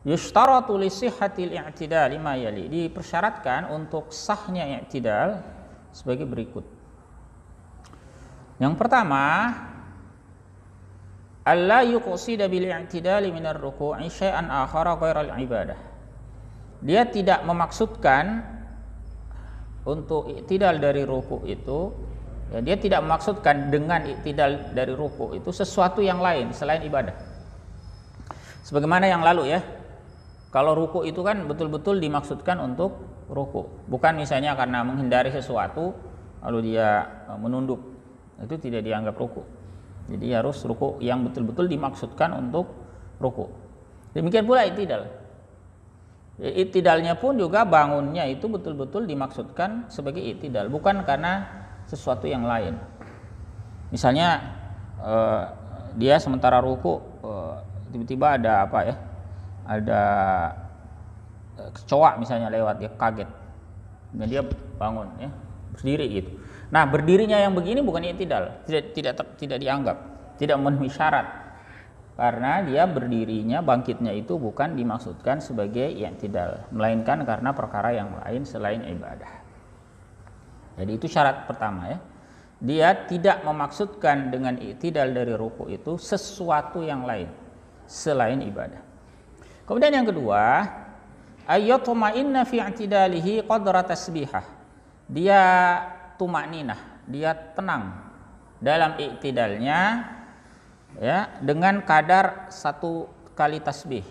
Yushtaratu li sihhatil i'tidal lima yali. Dipersyaratkan untuk sahnya i'tidal sebagai berikut. Yang pertama, alla yuqsida bil i'tidali minar ruku'i syai'an akhara ghairal ibadah. Dia tidak memaksudkan untuk i'tidal dari ruku' itu, ya, dia tidak memaksudkan dengan i'tidal dari ruku' itu sesuatu yang lain selain ibadah. Sebagaimana yang lalu ya. Kalau ruku itu kan betul-betul dimaksudkan untuk ruku, bukan misalnya karena menghindari sesuatu lalu dia menunduk, itu tidak dianggap ruku. Jadi harus ruku yang betul-betul dimaksudkan untuk ruku. Demikian pula i'tidal. I'tidalnya pun juga bangunnya itu betul-betul dimaksudkan sebagai i'tidal, bukan karena sesuatu yang lain. Misalnya dia sementara ruku tiba-tiba ada apa ya? Ada kecoa misalnya lewat, dia kaget, dan dia bangun ya, berdiri gitu. Nah, berdirinya yang begini bukan i'tidal, tidak dianggap, tidak memenuhi syarat, karena dia berdirinya, bangkitnya itu bukan dimaksudkan sebagai i'tidal, melainkan karena perkara yang lain selain ibadah. Jadi itu syarat pertama ya, dia tidak memaksudkan dengan i'tidal dari ruku itu sesuatu yang lain selain ibadah. Kemudian yang kedua, ayyatma'inna fi i'tidalihi qadra tasbihah. Dia tumakninah, dia tenang dalam i'tidalnya ya, dengan kadar 1 kali tasbih.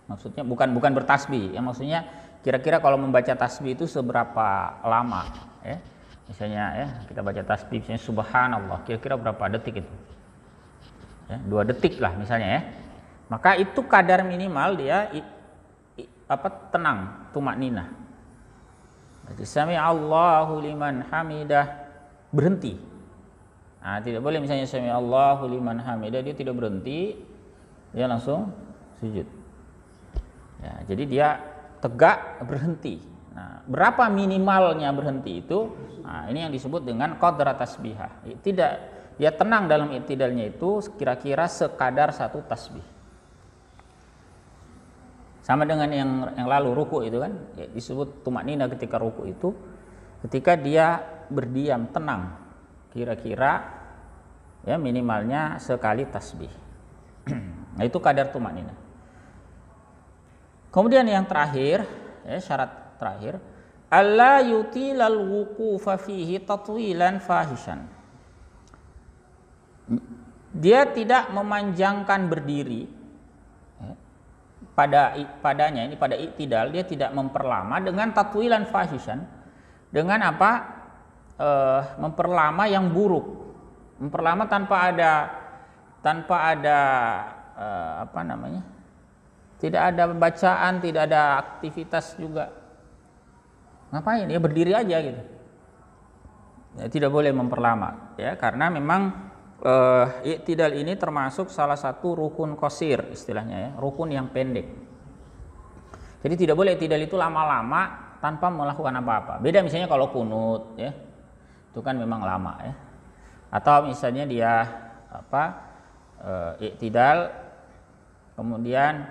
Maksudnya bukan bertasbih, ya, maksudnya kira-kira kalau membaca tasbih itu seberapa lama ya. Misalnya ya, kita baca tasbih misalnya subhanallah, kira-kira berapa detik itu? Ya, 2 detik lah misalnya ya. Maka itu kadar minimal dia tenang, tumakninah. Jadi sami Allahu liman hamidah, berhenti. Nah, tidak boleh misalnya sami Allahu liman hamidah dia tidak berhenti, dia langsung sujud. Ya, jadi dia tegak berhenti. Nah, berapa minimalnya berhenti itu? Nah, ini yang disebut dengan qadra tasbihah. Tidak, dia tenang dalam i'tidalnya itu kira-kira sekadar 1 tasbih. Sama dengan yang lalu ruku itu kan, ya, disebut tumakninah ketika ruku itu ketika dia berdiam tenang, kira-kira ya minimalnya sekali tasbih. Nah, itu kadar tumakninah. Kemudian yang terakhir, ya, syarat terakhir, alla yutilal wuqufa fihi tatwilan fahishan. Dia tidak memanjangkan berdiri padanya, ini pada i'tidal, dia tidak memperlama dengan tatwilan fahishan, dengan apa? Memperlama yang buruk, memperlama tanpa ada apa namanya? Tidak ada bacaan, tidak ada aktivitas juga. Ngapain? Ya berdiri aja gitu. Ya, tidak boleh memperlama ya, karena memang i'tidal ini termasuk salah satu rukun qasir istilahnya ya, rukun yang pendek. Jadi tidak boleh i'tidal itu lama-lama tanpa melakukan apa-apa. Beda misalnya kalau kunut ya, itu kan memang lama ya. Atau misalnya dia i'tidal kemudian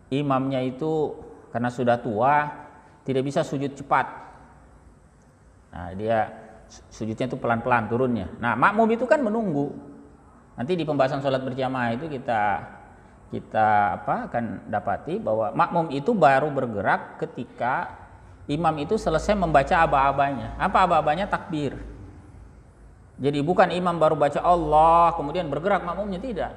imamnya itu karena sudah tua tidak bisa sujud cepat. Nah, dia sujudnya itu pelan-pelan turunnya. Nah, makmum itu kan menunggu. Nanti di pembahasan sholat berjamaah itu kita akan dapati bahwa makmum itu baru bergerak ketika imam itu selesai membaca aba-abanya. Apa aba-abanya? Takbir. Jadi bukan imam baru baca Allah kemudian bergerak makmumnya, tidak.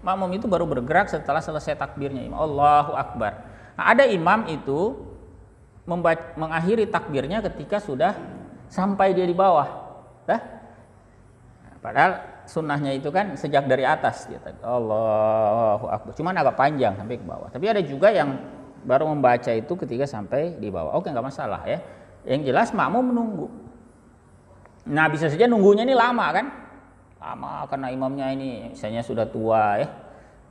Makmum itu baru bergerak setelah selesai takbirnya imam. Allahu Akbar. Nah, ada imam itu mengakhiri takbirnya ketika sudah sampai dia di bawah. Padahal sunnahnya itu kan sejak dari atas dia Allahu Akbar. Cuman agak panjang sampai ke bawah. Tapi ada juga yang baru membaca itu ketika sampai di bawah. Oke, nggak masalah ya. Yang jelas makmum menunggu. Nah, bisa saja nunggunya ini lama kan? Lama karena imamnya ini misalnya sudah tua ya.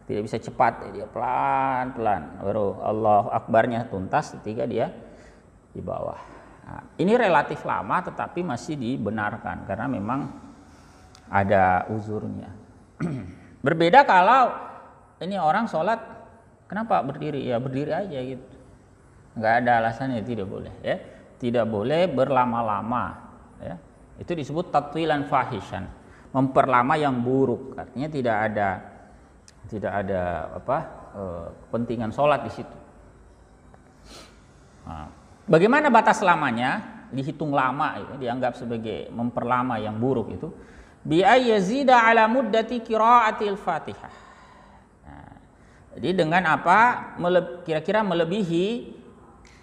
Tidak bisa cepat, dia pelan-pelan. Baru Allahu Akbarnya tuntas ketika dia di bawah. Nah, ini relatif lama tetapi masih dibenarkan karena memang ada uzurnya. Berbeda kalau ini orang sholat Kenapa berdiri? Ya berdiri aja gitu. Nggak ada alasannya, tidak boleh ya. Tidak boleh berlama-lama ya. Itu disebut tatwilan fahishan, memperlama yang buruk. Artinya tidak ada kepentingan sholat di situ. Nah, bagaimana batas lamanya? Dihitung lama ya, dianggap sebagai memperlama yang buruk itu bi ayyazida ala muddati qiraatil Fatihah. Nah, jadi dengan apa? Kira-kira melebihi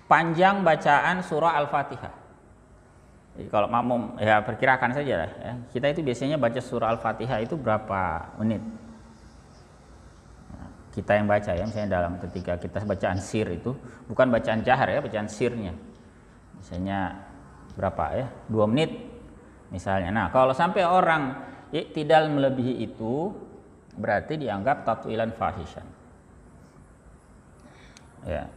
panjang bacaan surah Al-Fatihah. Jadi kalau makmum ya perkirakan saja lah ya. Kita itu biasanya baca surah Al-Fatihah itu berapa menit? Nah, kita yang baca ya, misalnya dalam ketika kita bacaan sir itu bukan bacaan jahar ya, bacaan sirnya. Misalnya berapa ya? 2 menit misalnya. Nah, kalau sampai orang iktidal melebihi itu berarti dianggap tatwilan fahishan. Ya.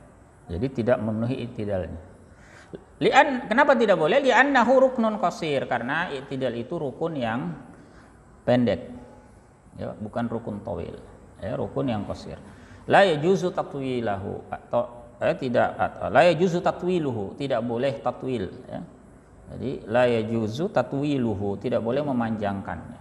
Jadi tidak memenuhi iktidalnya. Kenapa tidak boleh? Li'annahu ruknun qasir, karena iktidal itu rukun yang pendek. Ya, bukan rukun tawil. Ya, rukun yang qasir. La yajuzu tatwilahu atau la yajuzu tatwiluhu, tidak boleh tatwil ya. Jadi la yajuzu tatwiluhu, tidak boleh memanjangkannya.